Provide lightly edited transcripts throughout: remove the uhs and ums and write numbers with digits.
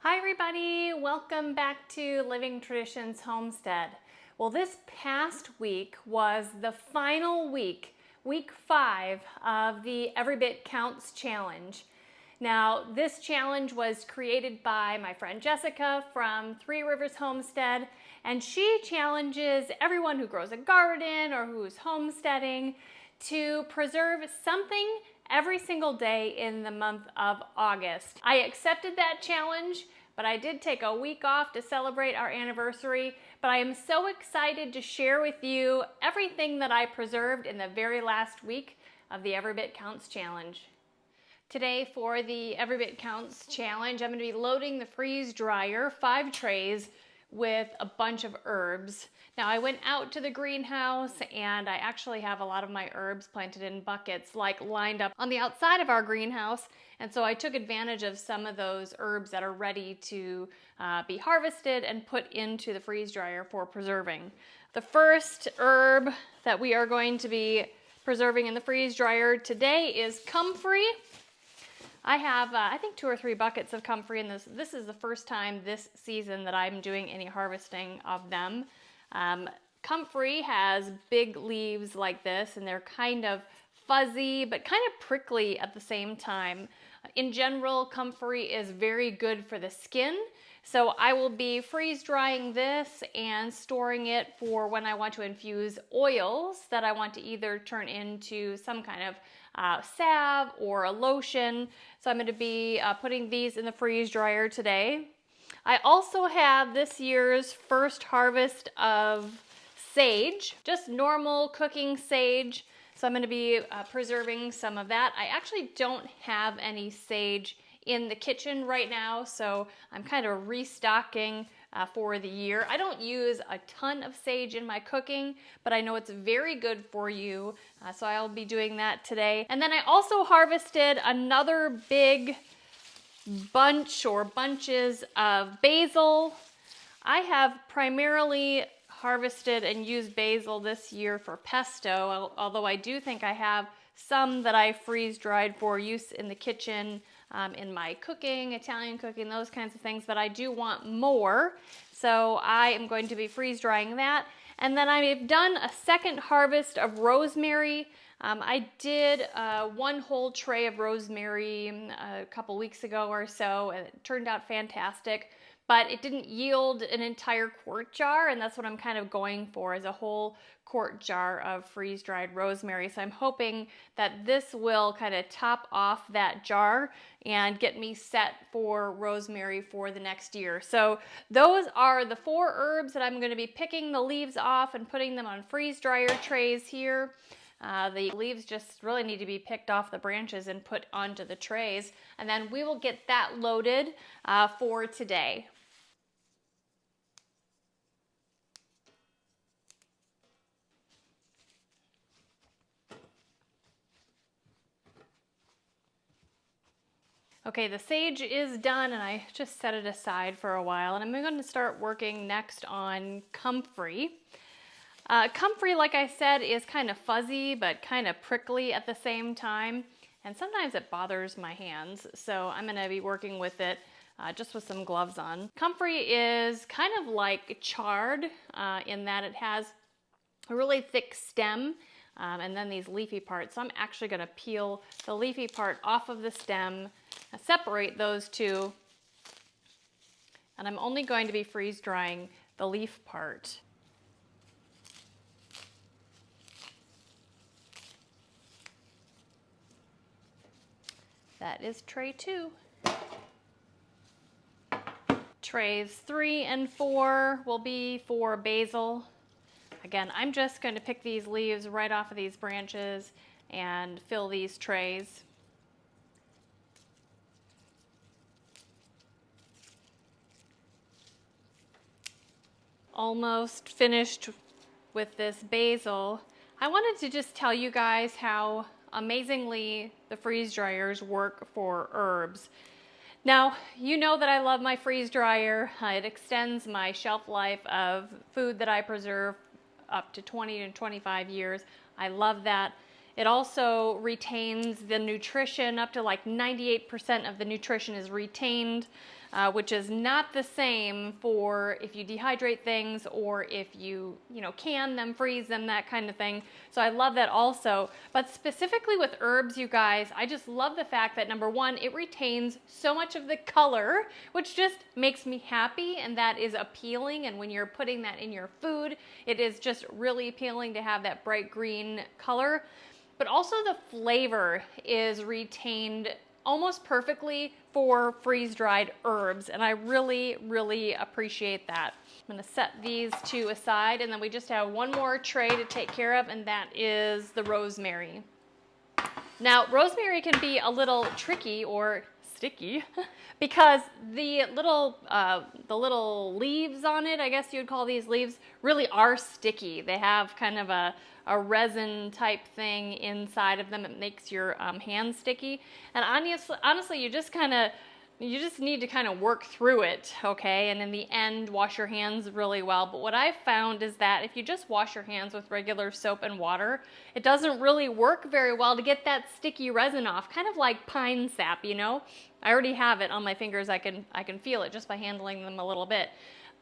Hi everybody, welcome back to Living Traditions Homestead. Well, this past week was the final week, week 5 of the Every Bit Counts challenge. Now, this challenge was created by my friend Jessica from Three Rivers Homestead, and she challenges everyone who grows a garden or who's homesteading to preserve something every single day in the month of August. I accepted that challenge, but I did take a week off to celebrate our anniversary. But I am so excited to share with you everything that I preserved in the very last week of the Every Bit Counts challenge. Today for the Every Bit Counts challenge, I'm going to be loading the freeze dryer, 5 trays, with a bunch of herbs. Now, I went out to the greenhouse and I actually have a lot of my herbs planted in buckets, like lined up on the outside of our greenhouse. And so I took advantage of some of those herbs that are ready to be harvested and put into the freeze dryer for preserving. The first herb that we are going to be preserving in the freeze dryer today is comfrey. I have, I think 2 or 3 buckets of comfrey in this. This is the first time this season that I'm doing any harvesting of them. Comfrey has big leaves like this, and they're kind of fuzzy, but kind of prickly at the same time. In general, comfrey is very good for the skin. So I will be freeze drying this and storing it for when I want to infuse oils that I want to either turn into some kind of salve or a lotion. So I'm going to be putting these in the freeze dryer today. I also have this year's first harvest of sage, just normal cooking sage. So I'm going to be preserving some of that. I actually don't have any sage in the kitchen right now, so I'm kind of restocking for the year. I don't use a ton of sage in my cooking, but I know it's very good for you, so I'll be doing that today. And then I also harvested another big bunch or bunches of basil. I have primarily harvested and used basil this year for pesto, although I do think I have some that I freeze dried for use in the kitchen, in my cooking, Italian cooking, those kinds of things, but I do want more. So I am going to be freeze drying that. And then I've done a second harvest of rosemary. I did 1 whole tray of rosemary a couple weeks ago or so, and it turned out fantastic. But it didn't yield an entire quart jar, and that's what I'm kind of going for, is a whole quart jar of freeze-dried rosemary. So I'm hoping that this will kind of top off that jar and get me set for rosemary for the next year. So those are the 4 herbs that I'm going to be picking the leaves off and putting them on freeze dryer trays here. The leaves just really need to be picked off the branches and put onto the trays, and then we will get that loaded for today. Okay, the sage is done, and I just set it aside for a while, and I'm going to start working next on comfrey. Comfrey, like I said, is kind of fuzzy but kind of prickly at the same time, and sometimes it bothers my hands, so I'm going to be working with it just with some gloves on. Comfrey is kind of like chard in that it has a really thick stem and then these leafy parts. So I'm actually going to peel the leafy part off of the stem, separate those two, and I'm only going to be freeze drying the leaf part. That is tray 2. Trays 3 and 4 will be for basil. Again, I'm just going to pick these leaves right off of these branches and fill these trays. Almost finished with this basil. I wanted to just tell you guys how amazingly the freeze dryers work for herbs. Now, you know that I love my freeze dryer. It extends my shelf life of food that I preserve up to 20 to 25 years. I love that. It also retains the nutrition, up to like 98% of the nutrition is retained which is not the same for if you dehydrate things or if you can them, freeze them, that kind of thing. So I love that also. But specifically with herbs, you guys, I just love the fact that number one, it retains so much of the color, which just makes me happy, and that is appealing. And when you're putting that in your food, it is just really appealing to have that bright green color. But also the flavor is retained almost perfectly for freeze-dried herbs, and I really, really appreciate that. I'm gonna set these two aside, and then we just have one more tray to take care of, and that is the rosemary. Now, rosemary can be a little tricky or sticky because the little leaves on it, I guess you would call these leaves, really are sticky. They have kind of a resin type thing inside of them. It makes your hands sticky. And honestly, you just need to kind of work through it, okay? And in the end, wash your hands really well. But what I've found is that if you just wash your hands with regular soap and water, it doesn't really work very well to get that sticky resin off, kind of like pine sap, I already have it on my fingers. I can feel it just by handling them a little bit.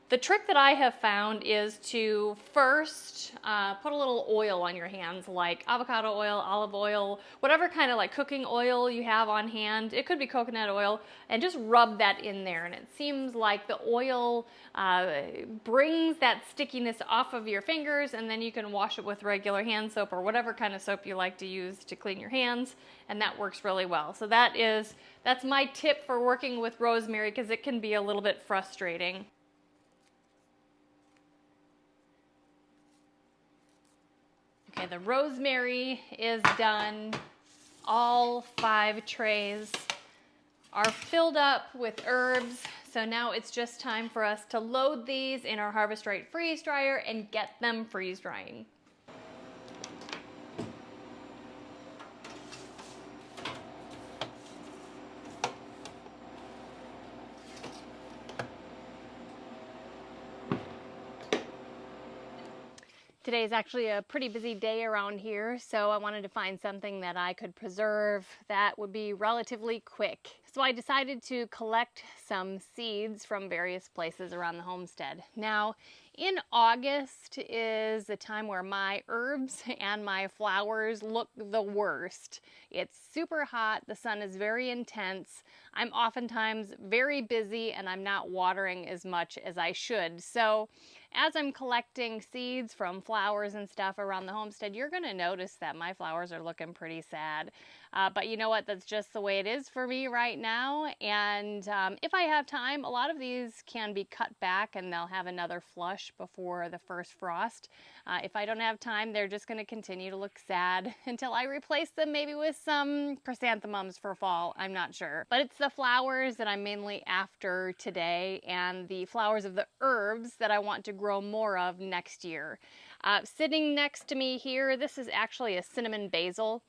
The trick that I have found is to first put a little oil on your hands, like avocado oil, olive oil, whatever kind of like cooking oil you have on hand. It could be coconut oil, and just rub that in there. And it seems like the oil brings that stickiness off of your fingers, and then you can wash it with regular hand soap or whatever kind of soap you like to use to clean your hands, and that works really well. So that's my tip for working with rosemary, because it can be a little bit frustrating. Okay, the rosemary is done. All 5 trays are filled up with herbs. So now it's just time for us to load these in our Harvest Right freeze dryer and get them freeze drying. Today is actually a pretty busy day around here, so I wanted to find something that I could preserve that would be relatively quick. So I decided to collect some seeds from various places around the homestead. Now, in August is the time where my herbs and my flowers look the worst. It's super hot, the sun is very intense, I'm oftentimes very busy, and I'm not watering as much as I should. So as I'm collecting seeds from flowers and stuff around the homestead, you're going to notice that my flowers are looking pretty sad. But you know what? That's just the way it is for me right now. And if I have time, a lot of these can be cut back and they'll have another flush before the first frost. If I don't have time, they're just going to continue to look sad until I replace them maybe with some chrysanthemums for fall. I'm not sure. But it's the flowers that I'm mainly after today, and the flowers of the herbs that I want to grow more of next year. Sitting next to me here, this is actually a cinnamon basil.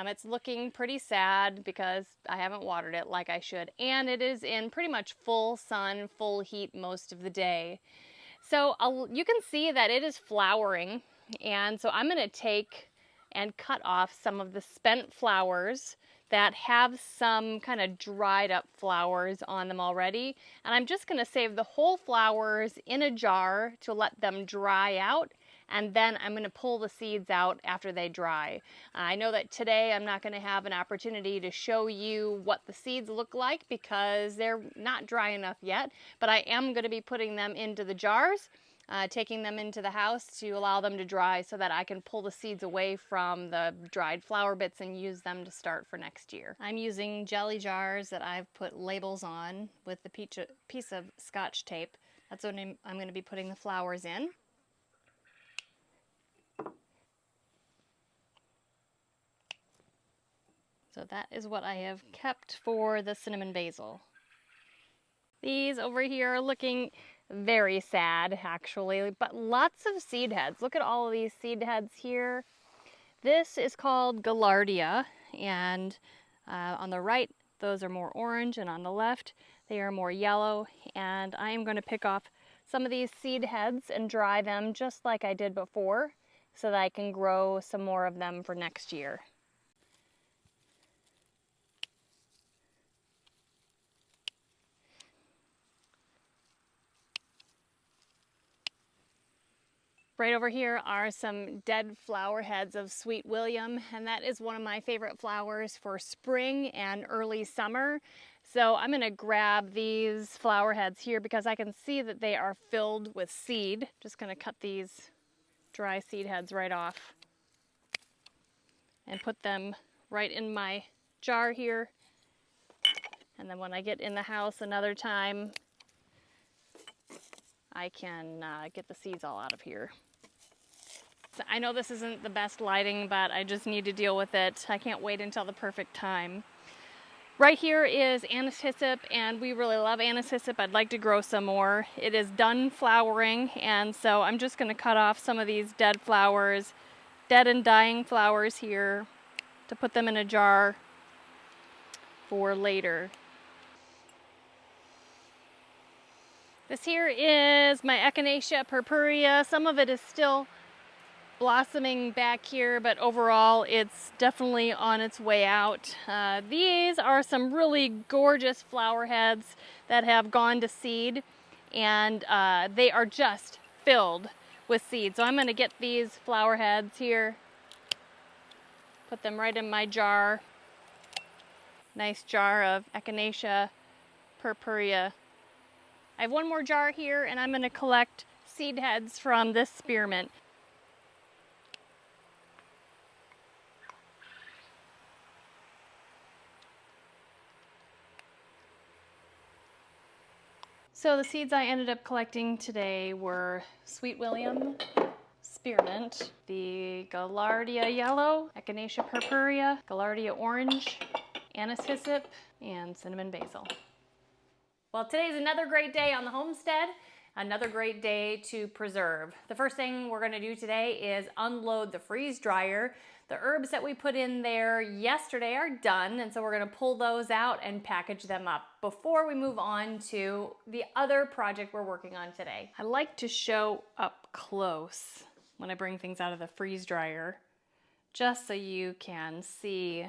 It's looking pretty sad because I haven't watered it like I should, and it is in pretty much full sun, full heat most of the day. So you can see that it is flowering, and so I'm going to take and cut off some of the spent flowers that have some kind of dried up flowers on them already, and I'm just going to save the whole flowers in a jar to let them dry out, and then I'm going to pull the seeds out after they dry. I know that today I'm not going to have an opportunity to show you what the seeds look like because they're not dry enough yet, but I am going to be putting them into the jars, taking them into the house to allow them to dry so that I can pull the seeds away from the dried flower bits and use them to start for next year. I'm using jelly jars that I've put labels on with the piece of Scotch tape. That's what I'm going to be putting the flowers in. So that is what I have kept for the cinnamon basil. These over here are looking very sad, actually, but lots of seed heads. Look at all of these seed heads here. This is called Gaillardia, and on the right, those are more orange, and on the left, they are more yellow. And I am going to pick off some of these seed heads and dry them just like I did before so that I can grow some more of them for next year. Right over here are some dead flower heads of Sweet William, and that is one of my favorite flowers for spring and early summer. So I'm gonna grab these flower heads here because I can see that they are filled with seed. Just gonna cut these dry seed heads right off and put them right in my jar here. And then when I get in the house another time, I can get the seeds all out of here. So I know this isn't the best lighting, but I just need to deal with it. I can't wait until the perfect time. Right here is anise hyssop, and we really love anise hyssop. I'd like to grow some more. It is done flowering, and so I'm just going to cut off some of these dead flowers, dead and dying flowers here, to put them in a jar for later. This here is my Echinacea purpurea. Some of it is still blossoming back here, but overall it's definitely on its way out. These are some really gorgeous flower heads that have gone to seed, and they are just filled with seed. So I'm going to get these flower heads here, put them right in my jar. Nice jar of Echinacea purpurea. I have one more jar here, and I'm going to collect seed heads from this spearmint. So the seeds I ended up collecting today were Sweet William, spearmint, the Gaillardia yellow, Echinacea purpurea, Gaillardia orange, anise hyssop, and cinnamon basil. Well, today's another great day on the homestead, another great day to preserve. The first thing we're going to do today is unload the freeze dryer. The herbs that we put in there yesterday are done, and so we're going to pull those out and package them up before we move on to the other project we're working on today. I like to show up close when I bring things out of the freeze dryer, just so you can see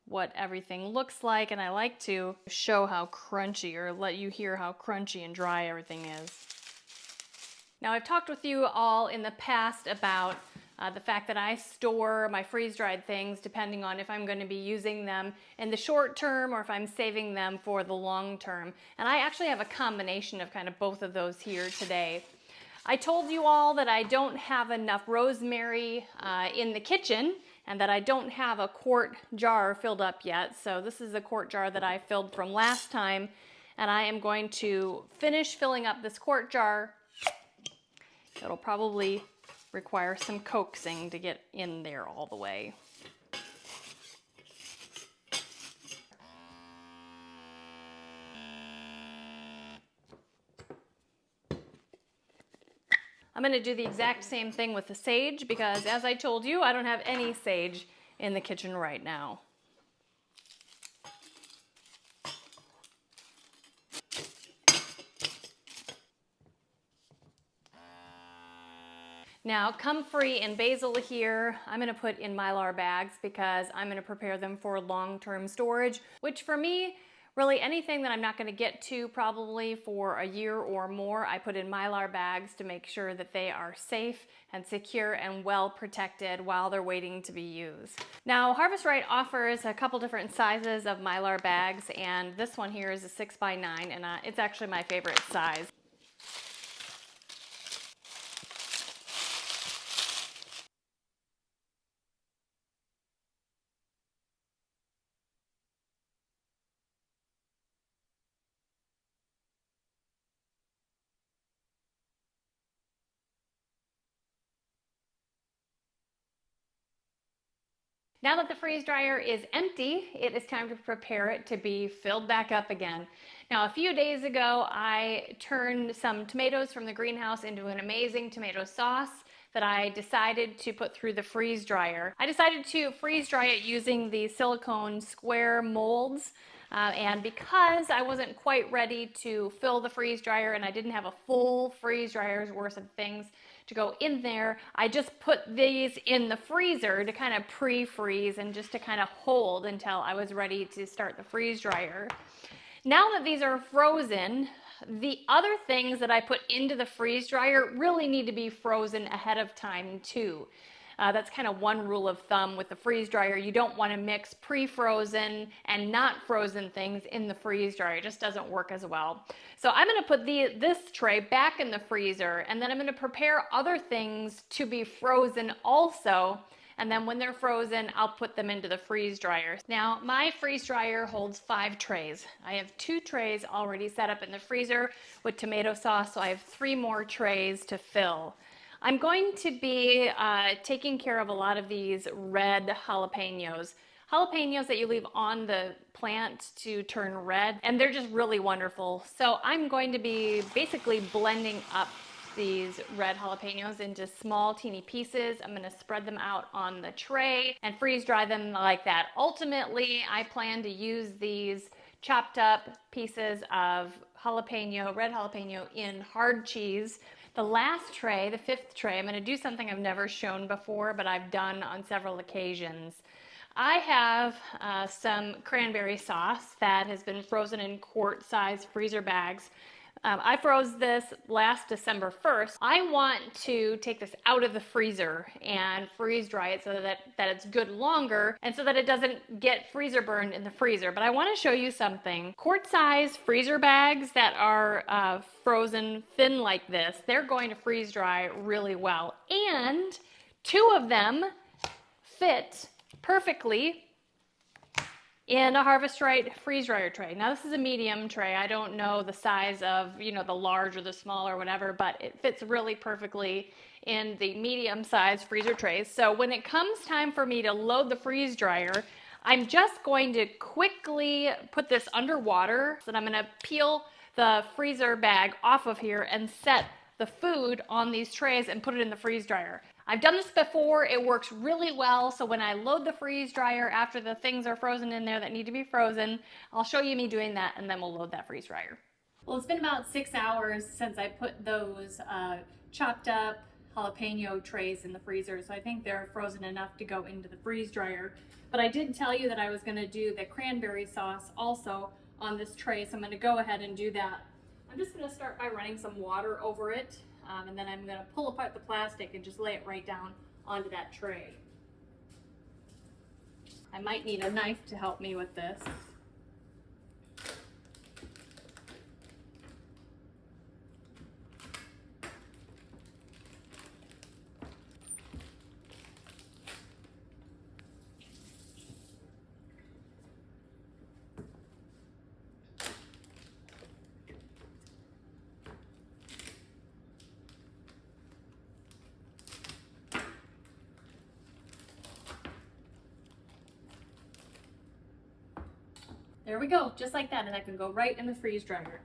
what everything looks like, and I like to show how crunchy, or let you hear how crunchy and dry everything is. Now, I've talked with you all in the past about the fact that I store my freeze-dried things depending on if I'm going to be using them in the short term or if I'm saving them for the long term. And I actually have a combination of kind of both of those here today. I told you all that I don't have enough rosemary in the kitchen, and that I don't have a quart jar filled up yet. So this is a quart jar that I filled from last time, and I am going to finish filling up this quart jar. It'll probably require some coaxing to get in there all the way. I'm going to do the exact same thing with the sage because, as I told you, I don't have any sage in the kitchen right now. Now, comfrey and basil here, I'm going to put in Mylar bags because I'm going to prepare them for long-term storage, which for me, really anything that I'm not going to get to probably for a year or more, I put in Mylar bags to make sure that they are safe and secure and well protected while they're waiting to be used. Now, Harvest Right offers a couple different sizes of Mylar bags, and this one here is a 6x9, and it's actually my favorite size. Now that the freeze dryer is empty, it is time to prepare it to be filled back up again. Now, a few days ago, I turned some tomatoes from the greenhouse into an amazing tomato sauce that I decided to put through the freeze dryer. I decided to freeze dry it using the silicone square molds. And because I wasn't quite ready to fill the freeze dryer and I didn't have a full freeze dryer's worth of things to go in there, I just put these in the freezer to kind of pre-freeze and just to kind of hold until I was ready to start the freeze dryer. Now that these are frozen, The other things that I put into the freeze dryer really need to be frozen ahead of time too. That's kind of one rule of thumb with the freeze dryer. You don't want to mix pre-frozen and not frozen things in the freeze dryer. It just doesn't work as well. So I'm going to put this tray back in the freezer, and then I'm going to prepare other things to be frozen also. And then when they're frozen, I'll put them into the freeze dryer. Now, my freeze dryer holds 5 trays. I have 2 trays already set up in the freezer with tomato sauce, so I have 3 more trays to fill. I'm going to be taking care of a lot of these red jalapenos. Jalapenos that you leave on the plant to turn red, and they're just really wonderful. So I'm going to be basically blending up these red jalapenos into small teeny pieces. I'm going to spread them out on the tray and freeze dry them like that. Ultimately, I plan to use these chopped up pieces of red jalapeno in hard cheese. The last tray, the 5th tray, I'm going to do something I've never shown before, but I've done on several occasions. I have some cranberry sauce that has been frozen in quart-sized freezer bags. I froze this last December 1st. I want to take this out of the freezer and freeze dry it so that it's good longer and so that it doesn't get freezer burned in the freezer. But I want to show you something. Quart-size freezer bags that are frozen thin like this, they're going to freeze dry really well. And 2 of them fit perfectly in a Harvest Right freeze dryer tray. Now this is a medium tray. I don't know the size of, the large or the small or whatever, but it fits really perfectly in the medium size freezer trays. So when it comes time for me to load the freeze dryer, I'm just going to quickly put this underwater. So I'm going to peel the freezer bag off of here and set the food on these trays and put it in the freeze dryer. I've done this before. It works really well. So when I load the freeze dryer after the things are frozen in there that need to be frozen, I'll show you me doing that, and then we'll load that freeze dryer. Well, it's been about 6 hours since I put those chopped up jalapeno trays in the freezer. So I think they're frozen enough to go into the freeze dryer. But I did tell you that I was going to do the cranberry sauce also on this tray. So I'm going to go ahead and do that. I'm just going to start by running some water over it. And then I'm going to pull apart the plastic and just lay it right down onto that tray. I might need a knife to help me with this. There we go, just like that, and that can go right in the freeze dryer.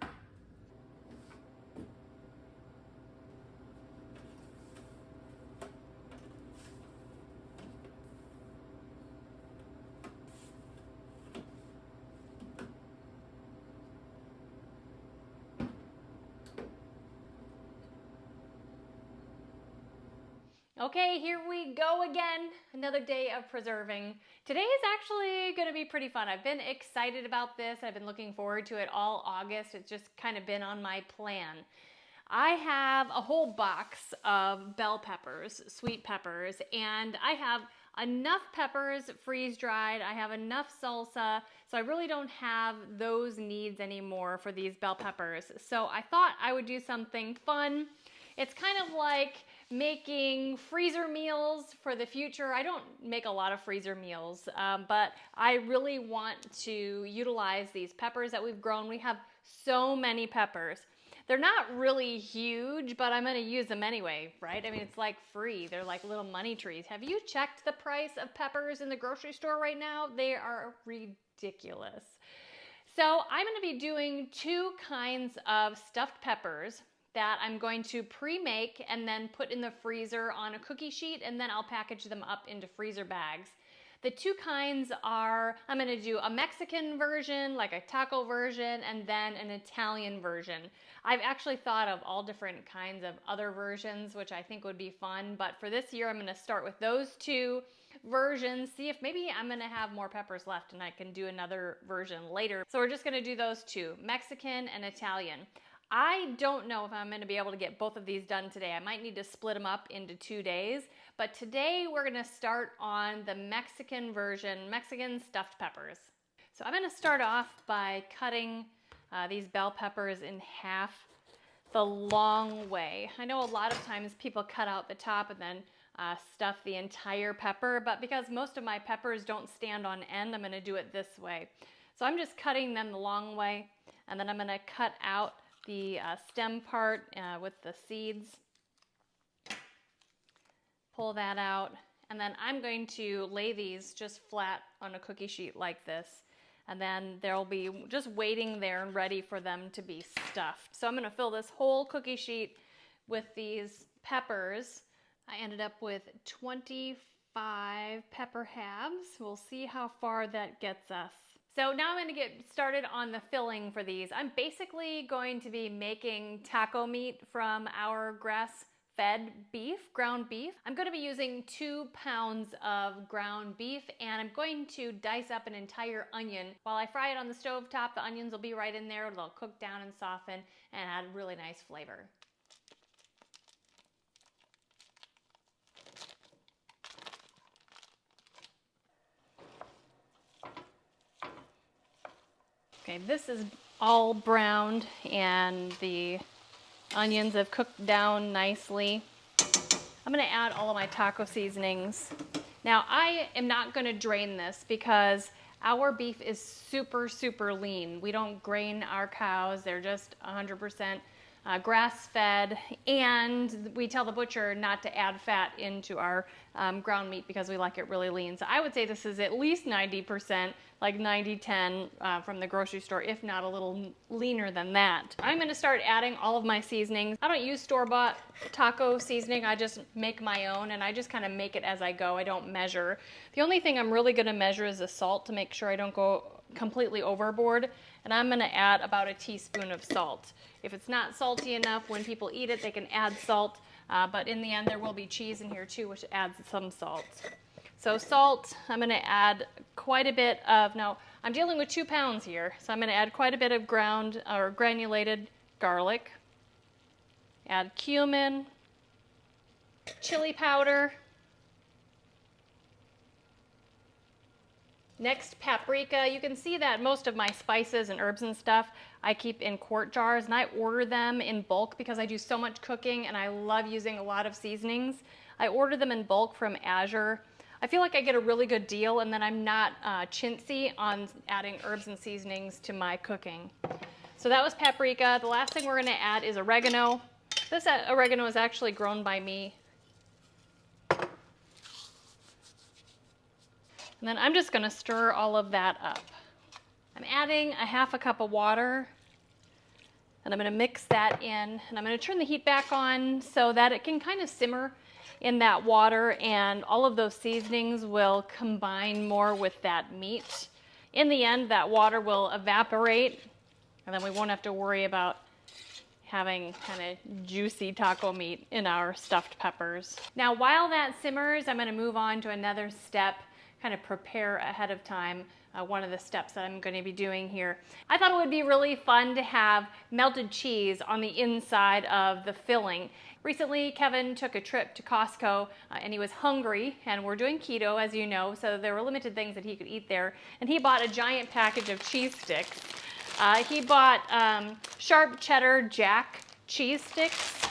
Okay, here we go again. Another day of preserving. Today is actually going to be pretty fun. I've been excited about this. I've been looking forward to it all August. It's just kind of been on my plan. I have a whole box of bell peppers, sweet peppers, and I have enough peppers freeze dried. I have enough salsa, so I really don't have those needs anymore for these bell peppers. So I thought I would do something fun. It's kind of like making freezer meals for the future. I don't make a lot of freezer meals, but I really want to utilize these peppers that we've grown. We have so many peppers. They're not really huge, but I'm going to use them anyway, right? I mean, it's like free. They're like little money trees. Have you checked the price of peppers in the grocery store right now? They are ridiculous. So I'm going to be doing 2 kinds of stuffed peppers that I'm going to pre-make and then put in the freezer on a cookie sheet, and then I'll package them up into freezer bags. The 2 kinds are, I'm going to do a Mexican version, like a taco version, and then an Italian version. I've actually thought of all different kinds of other versions, which I think would be fun, but for this year I'm going to start with those 2 versions, see if maybe I'm going to have more peppers left and I can do another version later. So we're just going to do those 2, Mexican and Italian. I don't know if I'm going to be able to get both of these done today. I might need to split them up into 2 days, but today we're going to start on the Mexican version, Mexican stuffed peppers. So I'm going to start off by cutting these bell peppers in half the long way. I know a lot of times people cut out the top and then stuff the entire pepper, but because most of my peppers don't stand on end, I'm going to do it this way. So I'm just cutting them the long way, and then I'm going to cut out the stem part with the seeds. Pull that out, and then I'm going to lay these just flat on a cookie sheet like this, and then they'll be just waiting there and ready for them to be stuffed. So I'm going to fill this whole cookie sheet with these peppers. I ended up with 25 pepper halves. We'll see how far that gets us. So now I'm going to get started on the filling for these. I'm basically going to be making taco meat from our grass-fed beef, ground beef. I'm going to be using 2 pounds of ground beef, and I'm going to dice up an entire onion. While I fry it on the stove top, the onions will be right in there. They'll cook down and soften and add really nice flavor. Okay, this is all browned and the onions have cooked down nicely. I'm going to add all of my taco seasonings. Now, I am not going to drain this because our beef is super, super lean. We don't grain our cows. They're just 100% grass-fed, and we tell the butcher not to add fat into our ground meat because we like it really lean. So I would say this is at least 90%, like 90-10 from the grocery store, if not a little leaner than that. I'm going to start adding all of my seasonings. I don't use store-bought taco seasoning. I just make my own, and I just kind of make it as I go. I don't measure. The only thing I'm really going to measure is the salt to make sure I don't go completely overboard, and I'm going to add about a teaspoon of salt. If it's not salty enough, when people eat it, they can add salt, but in the end there will be cheese in here too, which adds some salt. So salt, I'm going to add quite a bit of, now I'm dealing with 2 pounds here, so I'm going to add quite a bit of ground or granulated garlic, add cumin, chili powder, next paprika. You can see that most of my spices and herbs and stuff I keep in quart jars, and I order them in bulk because I do so much cooking and I love using a lot of seasonings. I order them in bulk from Azure. I feel like I get a really good deal, and then I'm not chintzy on adding herbs and seasonings to my cooking. So that was paprika. The last thing we're going to add is oregano. This oregano is actually grown by me. And then I'm just going to stir all of that up. I'm adding a half a cup of water, and I'm going to mix that in, and I'm going to turn the heat back on so that it can kind of simmer in that water, and all of those seasonings will combine more with that meat. In the end, that water will evaporate, and then we won't have to worry about having kind of juicy taco meat in our stuffed peppers. Now, while that simmers, I'm going to move on to another step, kind of prepare ahead of time. One of the steps that I'm going to be doing here. I thought it would be really fun to have melted cheese on the inside of the filling. Recently, Kevin took a trip to Costco and he was hungry, and we're doing keto, as you know, so there were limited things that he could eat there, and he bought a giant package of cheese sticks. He bought sharp cheddar jack cheese sticks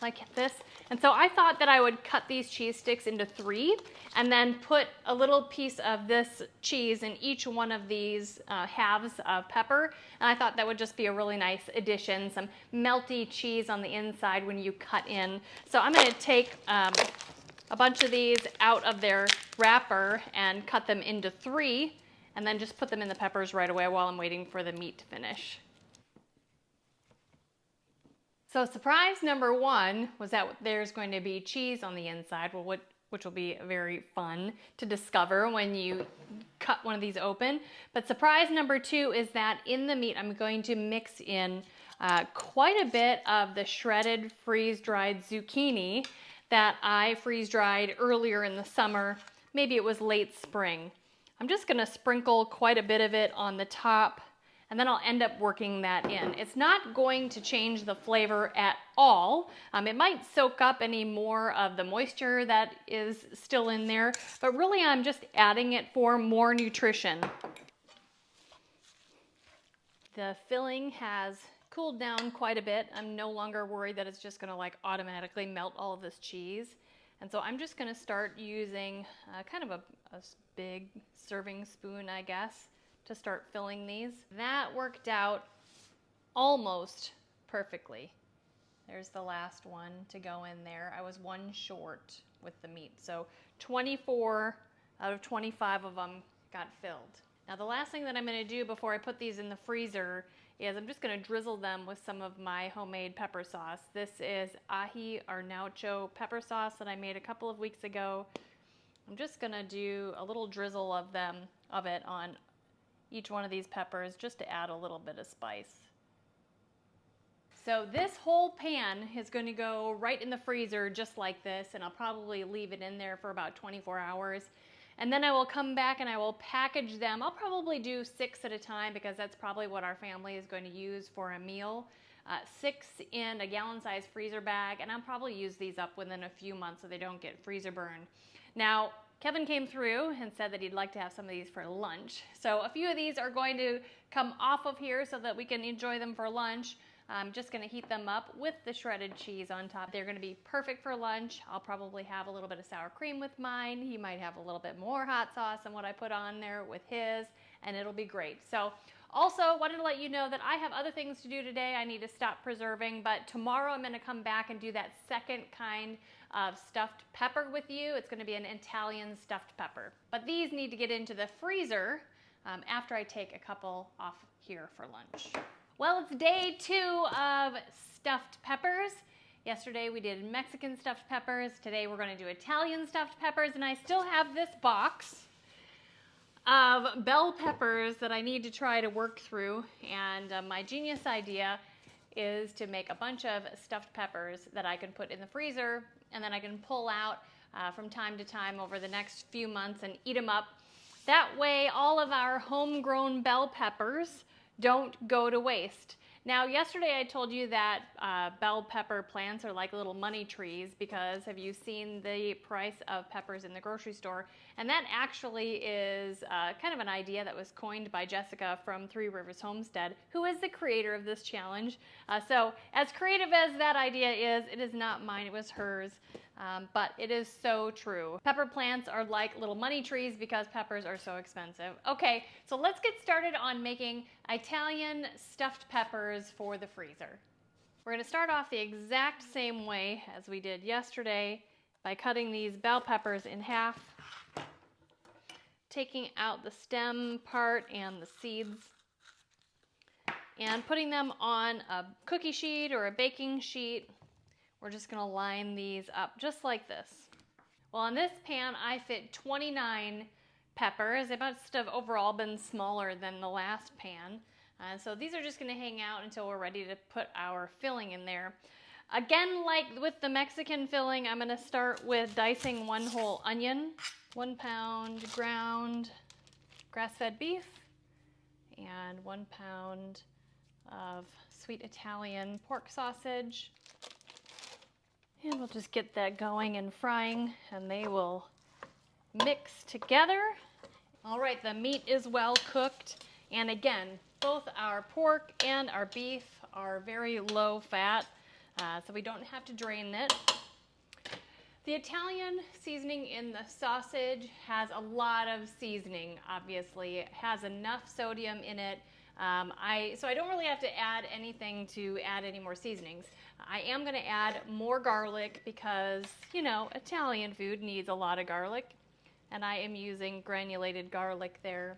like this. And so I thought that I would cut these cheese sticks into 3 and then put a little piece of this cheese in each one of these halves of pepper. And I thought that would just be a really nice addition, some melty cheese on the inside when you cut in. So I'm going to take a bunch of these out of their wrapper and cut them into 3, and then just put them in the peppers right away while I'm waiting for the meat to finish. So surprise number 1 was that there's going to be cheese on the inside, which will be very fun to discover when you cut one of these open. But surprise number 2 is that in the meat, I'm going to mix in quite a bit of the shredded freeze-dried zucchini that I freeze-dried earlier in the summer. Maybe it was late spring. I'm just going to sprinkle quite a bit of it on the top, and then I'll end up working that in. It's not going to change the flavor at all. It might soak up any more of the moisture that is still in there, but really I'm just adding it for more nutrition. The filling has cooled down quite a bit. I'm no longer worried that it's just gonna like automatically melt all of this cheese. And so I'm just gonna start using kind of a big serving spoon, I guess, to start filling these. That worked out almost perfectly. There's the last one to go in there. I was one short with the meat. So 24 out of 25 of them got filled. Now the last thing that I'm gonna do before I put these in the freezer is I'm just gonna drizzle them with some of my homemade pepper sauce. This is ají or nacho pepper sauce that I made a couple of weeks ago. I'm just gonna do a little drizzle of it on each one of these peppers just to add a little bit of spice. So this whole pan is going to go right in the freezer just like this, and I'll probably leave it in there for about 24 hours. And then I will come back and I will package them. I'll probably do 6 at a time because that's probably what our family is going to use for a meal. 6 in a gallon-sized freezer bag, and I'll probably use these up within a few months so they don't get freezer burn. Now, Kevin came through and said that he'd like to have some of these for lunch. So a few of these are going to come off of here so that we can enjoy them for lunch. I'm just gonna heat them up with the shredded cheese on top. They're gonna be perfect for lunch. I'll probably have a little bit of sour cream with mine. He might have a little bit more hot sauce than what I put on there with his, and it'll be great. So also wanted to let you know that I have other things to do today. I need to stop preserving, but tomorrow I'm gonna come back and do that second kind of stuffed pepper with you. It's gonna be an Italian stuffed pepper. But these need to get into the freezer after I take a couple off here for lunch. Well, it's day 2 of stuffed peppers. Yesterday we did Mexican stuffed peppers. Today we're gonna do Italian stuffed peppers, and I still have this box of bell peppers that I need to try to work through. And my genius idea is to make a bunch of stuffed peppers that I can put in the freezer, and then I can pull out from time to time over the next few months and eat them up. That way all of our homegrown bell peppers don't go to waste. Now, yesterday I told you that bell pepper plants are like little money trees because have you seen the price of peppers in the grocery store? And that actually is kind of an idea that was coined by Jessica from Three Rivers Homestead, who is the creator of this challenge. So as creative as that idea is, it is not mine, it was hers. But it is so true. Pepper plants are like little money trees because peppers are so expensive. Okay, so let's get started on making Italian stuffed peppers for the freezer. We're gonna start off the exact same way as we did yesterday by cutting these bell peppers in half, taking out the stem part and the seeds, and putting them on a cookie sheet or a baking sheet. We're just gonna line these up just like this. Well, in this pan, I fit 29 peppers. They must have overall been smaller than the last pan. So these are just gonna hang out until we're ready to put our filling in there. Again, like with the Mexican filling, I'm gonna start with dicing 1 whole onion, 1 pound ground grass-fed beef, and 1 pound of sweet Italian pork sausage. And we'll just get that going and frying, and they will mix together. All right, the meat is well cooked. And again, both our pork and our beef are very low fat, so we don't have to drain it. The Italian seasoning in the sausage has a lot of seasoning, obviously. It has enough sodium in it. So I don't really have to add anything to add any more seasonings. I am going to add more garlic because, you know, Italian food needs a lot of garlic, and I am using granulated garlic there.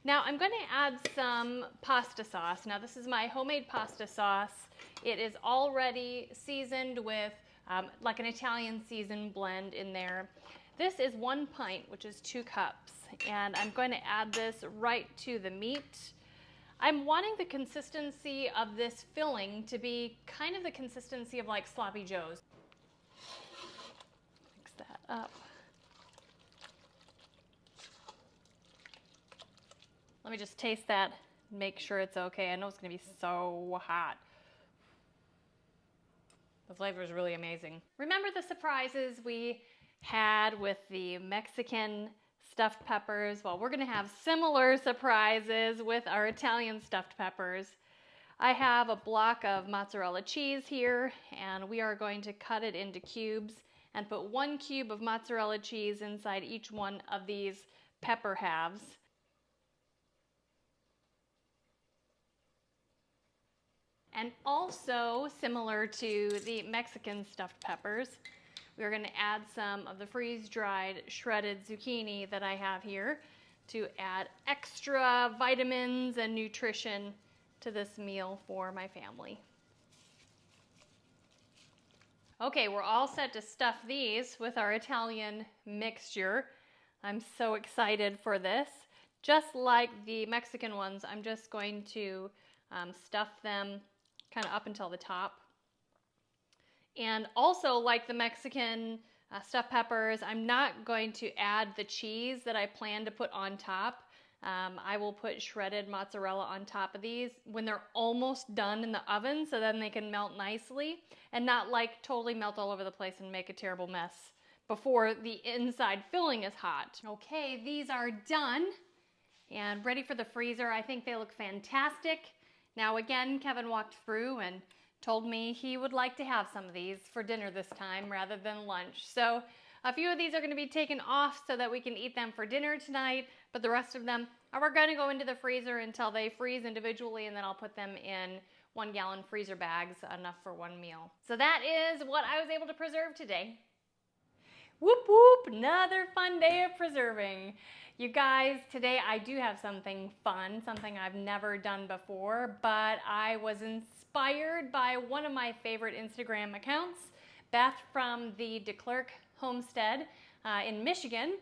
Now I'm going to add some pasta sauce. Now this is my homemade pasta sauce. It is already seasoned with like an Italian seasoned blend in there. This is 1 pint, which is 2 cups, and I'm going to add this right to the meat. I'm wanting the consistency of this filling to be kind of the consistency of like Sloppy Joe's. Mix that up. Let me just taste that make sure it's okay. I know it's gonna be so hot. The flavor is really amazing. Remember the surprises we had with the Mexican stuffed peppers? Well, we're gonna have similar surprises with our Italian stuffed peppers. I have a block of mozzarella cheese here, and we are going to cut it into cubes and put 1 cube of mozzarella cheese inside each one of these pepper halves. And also, similar to the Mexican stuffed peppers, we're going to add some of the freeze-dried shredded zucchini that I have here to add extra vitamins and nutrition to this meal for my family. Okay, we're all set to stuff these with our Italian mixture. I'm so excited for this. Just like the Mexican ones, I'm just going to stuff them kind of up until the top. And also, like the Mexican stuffed peppers, I'm not going to add the cheese that I plan to put on top. I will put shredded mozzarella on top of these when they're almost done in the oven, so then they can melt nicely and not like totally melt all over the place and make a terrible mess before the inside filling is hot. Okay, these are done and ready for the freezer. I think they look fantastic. Now again, Kevin walked through and told me he would like to have some of these for dinner this time rather than lunch. So a few of these are going to be taken off so that we can eat them for dinner tonight, but the rest of them are going to go into the freezer until they freeze individually, and then I'll put them in 1-gallon freezer bags, enough for one meal. So that is what I was able to preserve today. Whoop whoop, another fun day of preserving. You guys, today I do have something fun, something I've never done before, but I was inspired by one of my favorite Instagram accounts, Beth from the Traditions Homestead in Michigan.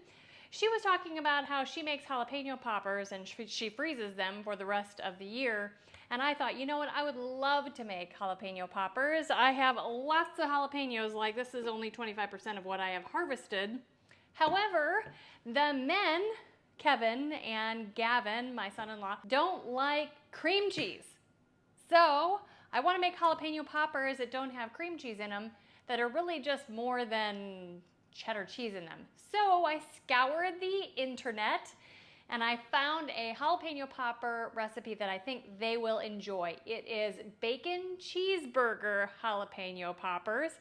She was talking about how she makes jalapeno poppers and she freezes them for the rest of the year. And I thought, you know what, I would love to make jalapeno poppers. I have lots of jalapenos, like this is only 25% of what I have harvested. However, the men, Kevin and Gavin, my son-in-law, don't like cream cheese. So I want to make jalapeno poppers that don't have cream cheese in them, that are really just more than cheddar cheese in them. So I scoured the internet and I found a jalapeno popper recipe that I think they will enjoy. It is bacon cheeseburger jalapeno poppers.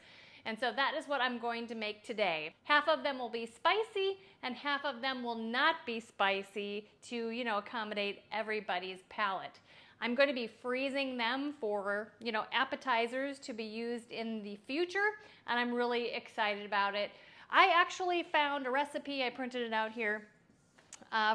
And so that is what I'm going to make today. Half of them will be spicy and half of them will not be spicy to, accommodate everybody's palate. I'm going to be freezing them for, appetizers to be used in the future, and I'm really excited about it. I actually found a recipe, I printed it out here,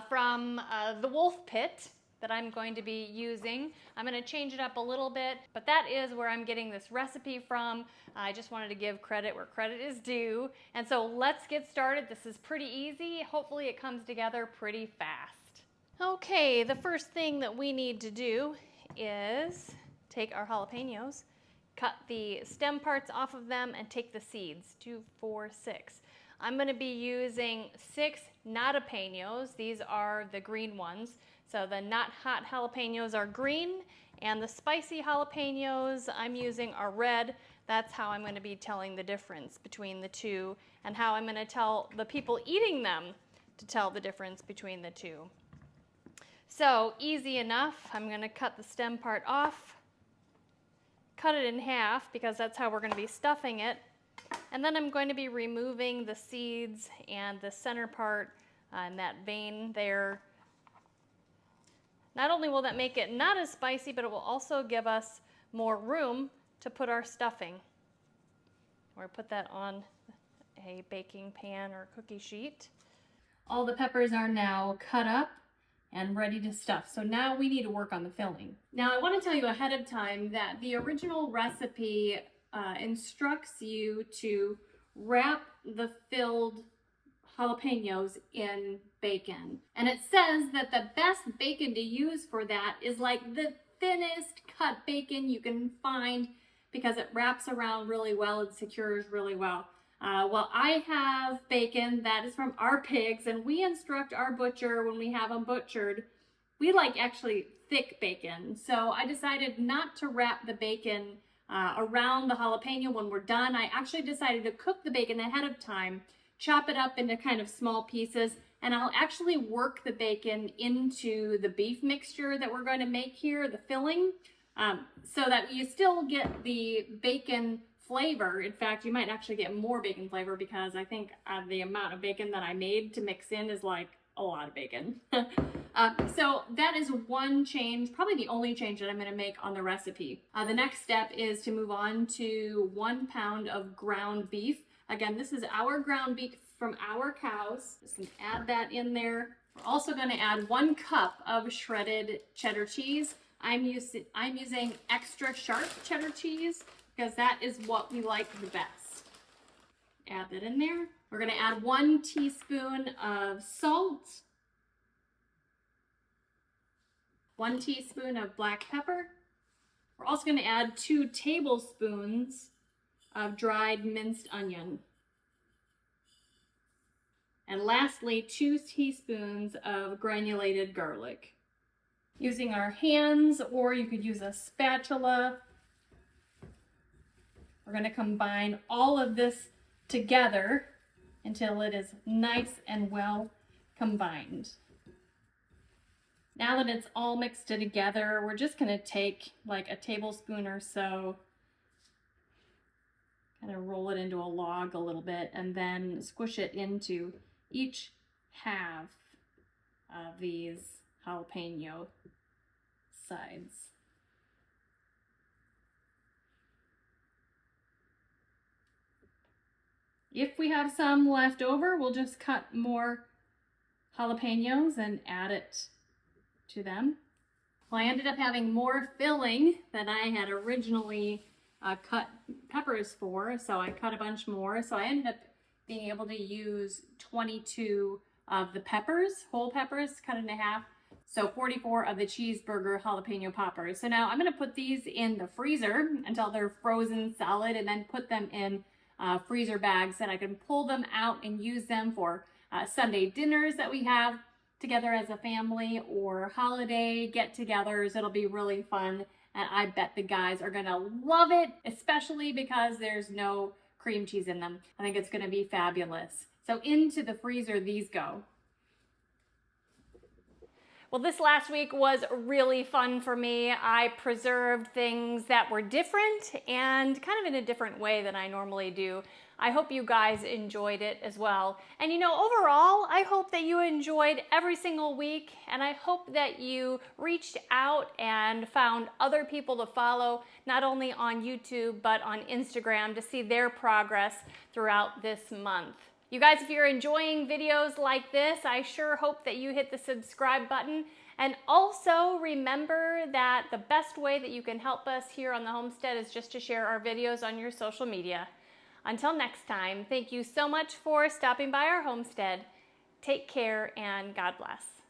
from the Wolf Pit that I'm going to be using. I'm going to change it up a little bit, but that is where I'm getting this recipe from. I just wanted to give credit where credit is due. And so let's get started. This is pretty easy. Hopefully it comes together pretty fast. Okay, the first thing that we need to do is take our jalapenos, cut the stem parts off of them, and take the seeds, 2, 4, 6. I'm going to be using 6 jalapenos. These are the green ones. So the not hot jalapenos are green, and the spicy jalapenos I'm using are red. That's how I'm going to be telling the difference between the two, and how I'm going to tell the people eating them to tell the difference between the two. So easy enough. I'm going to cut the stem part off, cut it in half because that's how we're going to be stuffing it. And then I'm going to be removing the seeds and the center part and that vein there. Not only will that make it not as spicy, but it will also give us more room to put our stuffing. Or put that on a baking pan or cookie sheet. All the peppers are now cut up and ready to stuff. So now we need to work on the filling. Now I want to tell you ahead of time that the original recipe instructs you to wrap the filled jalapenos in bacon. And it says that the best bacon to use for that is like the thinnest cut bacon you can find because it wraps around really well and secures really well. Well, I have bacon that is from our pigs, and we instruct our butcher when we have them butchered we like actually thick bacon. So I decided not to wrap the bacon around the jalapeno when we're done. I actually decided to cook the bacon ahead of time, chop it up into kind of small pieces, and I'll actually work the bacon into the beef mixture that we're going to make here, the filling, so that you still get the bacon flavor. In fact, you might actually get more bacon flavor because I think the amount of bacon that I made to mix in is like a lot of bacon. So that is one change, probably the only change that I'm going to make on the recipe. The next step is to move on to 1 pound of ground beef. Again, this is our ground beef from our cows. Just going to add that in there. We're also going to add 1 cup of shredded cheddar cheese. I'm using extra sharp cheddar cheese because that is what we like the best. Add that in there. We're going to add 1 teaspoon of salt, 1 teaspoon of black pepper. We're also going to add 2 tablespoons of dried minced onion. And lastly, 2 teaspoons of granulated garlic. Using our hands, or you could use a spatula, we're going to combine all of this together until it is nice and well combined. Now that it's all mixed together, we're just going to take like a tablespoon or so, kind of roll it into a log a little bit, and then squish it into each half of these jalapeno sides. If we have some left over, we'll just cut more jalapenos and add it to them. Well, I ended up having more filling than I had originally cut peppers for, so I cut a bunch more. So I ended up being able to use 22 of the peppers, whole peppers, cut in half. So 44 of the cheeseburger jalapeno poppers. So now I'm going to put these in the freezer until they're frozen solid, and then put them in freezer bags that I can pull them out and use them for Sunday dinners that we have together as a family, or holiday get-togethers. It'll be really fun, and I bet the guys are gonna love it, especially because there's no cream cheese in them. I think it's gonna be fabulous. So into the freezer these go. Well, this last week was really fun for me. I preserved things that were different and kind of in a different way than I normally do. I hope you guys enjoyed it as well. And you know, overall, I hope that you enjoyed every single week, and I hope that you reached out and found other people to follow, not only on YouTube, but on Instagram, to see their progress throughout this month. You guys, if you're enjoying videos like this, I sure hope that you hit the subscribe button. And also remember that the best way that you can help us here on the homestead is just to share our videos on your social media. Until next time, thank you so much for stopping by our homestead. Take care and God bless.